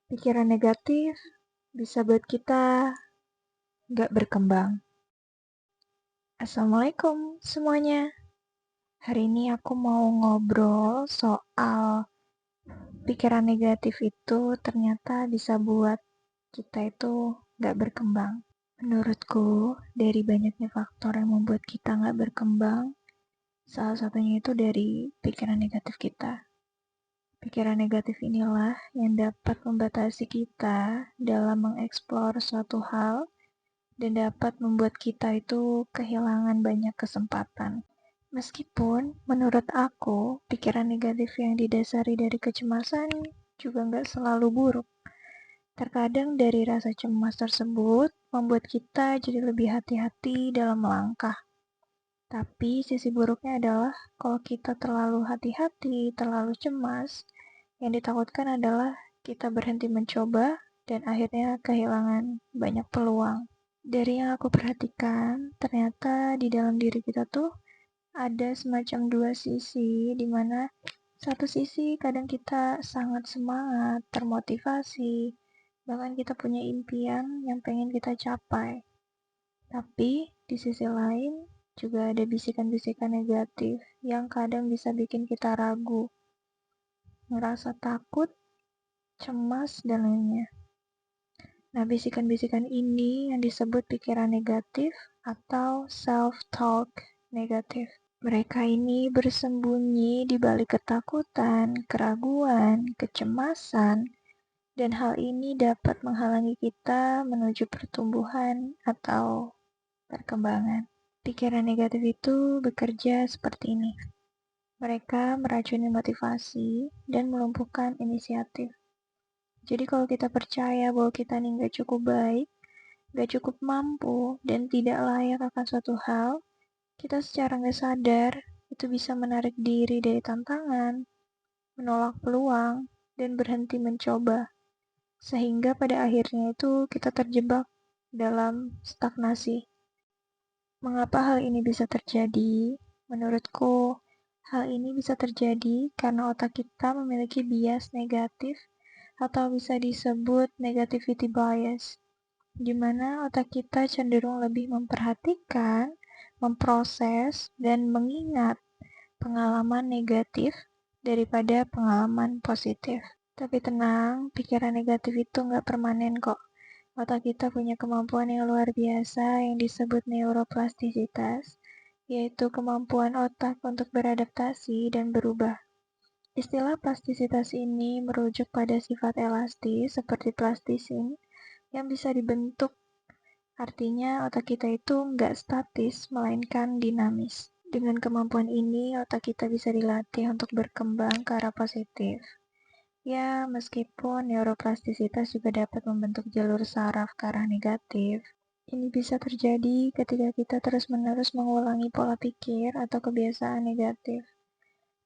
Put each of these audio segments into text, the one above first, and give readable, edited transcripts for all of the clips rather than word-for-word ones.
Pikiran negatif bisa buat kita nggak berkembang. Assalamualaikum semuanya. Hari ini aku mau ngobrol soal pikiran negatif itu ternyata bisa buat kita itu nggak berkembang. Menurutku, dari banyaknya faktor yang membuat kita nggak berkembang, salah satunya itu dari pikiran negatif kita. Pikiran negatif inilah yang dapat membatasi kita dalam mengeksplor suatu hal dan dapat membuat kita itu kehilangan banyak kesempatan. Meskipun menurut aku, pikiran negatif yang didasari dari kecemasan juga nggak selalu buruk. Terkadang dari rasa cemas tersebut membuat kita jadi lebih hati-hati dalam melangkah. Tapi sisi buruknya adalah kalau kita terlalu hati-hati, terlalu cemas, yang ditakutkan adalah kita berhenti mencoba dan akhirnya kehilangan banyak peluang. Dari yang aku perhatikan, ternyata di dalam diri kita tuh ada semacam dua sisi, di mana satu sisi kadang kita sangat semangat, termotivasi, bahkan kita punya impian yang pengen kita capai. Tapi di sisi lain juga ada bisikan-bisikan negatif yang kadang bisa bikin kita ragu, ngerasa takut, cemas, dan lainnya. Nah, bisikan-bisikan ini yang disebut pikiran negatif atau self-talk negatif. Mereka ini bersembunyi di balik ketakutan, keraguan, kecemasan, dan hal ini dapat menghalangi kita menuju pertumbuhan atau perkembangan. Pikiran negatif itu bekerja seperti ini. Mereka meracuni motivasi dan melumpuhkan inisiatif. Jadi kalau kita percaya bahwa kita ini nggak cukup baik, nggak cukup mampu, dan tidak layak akan suatu hal, kita secara nggak sadar itu bisa menarik diri dari tantangan, menolak peluang, dan berhenti mencoba. Sehingga pada akhirnya itu kita terjebak dalam stagnasi. Mengapa hal ini bisa terjadi? Menurutku, hal ini bisa terjadi karena otak kita memiliki bias negatif atau bisa disebut negativity bias, di mana otak kita cenderung lebih memperhatikan, memproses, dan mengingat pengalaman negatif daripada pengalaman positif. Tapi tenang, pikiran negatif itu nggak permanen kok. Otak kita punya kemampuan yang luar biasa yang disebut neuroplastisitas, yaitu kemampuan otak untuk beradaptasi dan berubah. Istilah plastisitas ini merujuk pada sifat elastis seperti plastisin yang bisa dibentuk. Artinya otak kita itu nggak statis, melainkan dinamis. Dengan kemampuan ini, otak kita bisa dilatih untuk berkembang ke arah positif. Ya, meskipun neuroplastisitas juga dapat membentuk jalur saraf ke arah negatif, ini bisa terjadi ketika kita terus-menerus mengulangi pola pikir atau kebiasaan negatif.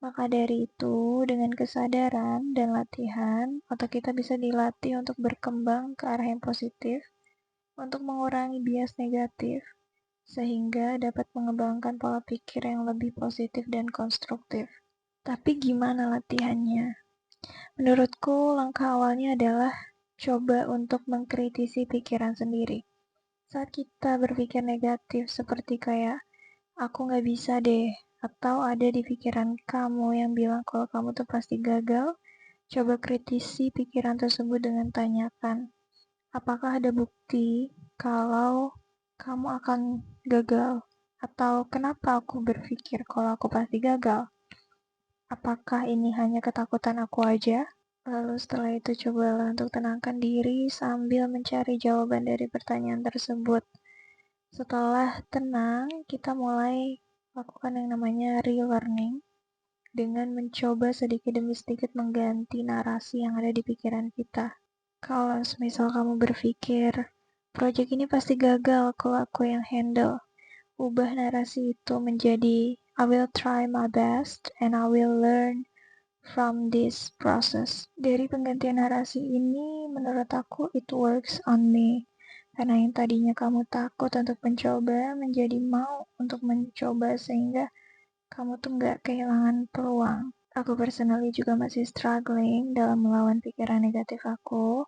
Maka dari itu, dengan kesadaran dan latihan, otak kita bisa dilatih untuk berkembang ke arah yang positif, untuk mengurangi bias negatif, sehingga dapat mengembangkan pola pikir yang lebih positif dan konstruktif. Tapi gimana latihannya? Menurutku, langkah awalnya adalah coba untuk mengkritisi pikiran sendiri. Saat kita berpikir negatif seperti kayak, aku gak bisa deh, atau ada di pikiran kamu yang bilang kalau kamu tuh pasti gagal, coba kritisi pikiran tersebut dengan tanyakan, apakah ada bukti kalau kamu akan gagal? Atau kenapa aku berpikir kalau aku pasti gagal? Apakah ini hanya ketakutan aku aja? Lalu setelah itu cobalah untuk tenangkan diri sambil mencari jawaban dari pertanyaan tersebut. Setelah tenang, kita mulai lakukan yang namanya relearning dengan mencoba sedikit demi sedikit mengganti narasi yang ada di pikiran kita. Kalau misal kamu berpikir, project ini pasti gagal kalau aku yang handle, ubah narasi itu menjadi I will try my best and I will learn from this process. Dari penggantian narasi ini, menurut aku it works on me. Karena yang tadinya kamu takut untuk mencoba, menjadi mau untuk mencoba sehingga kamu tuh nggak kehilangan peluang. aku personally juga masih struggling dalam melawan pikiran negatif aku.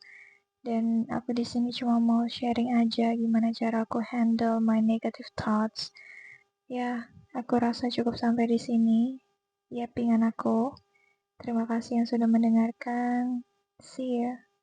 Dan aku di sini cuma mau sharing aja gimana cara aku handle my negative thoughts. Ya, aku rasa cukup sampai di sini. Ya, pingan aku. Terima kasih yang sudah mendengarkan. See ya.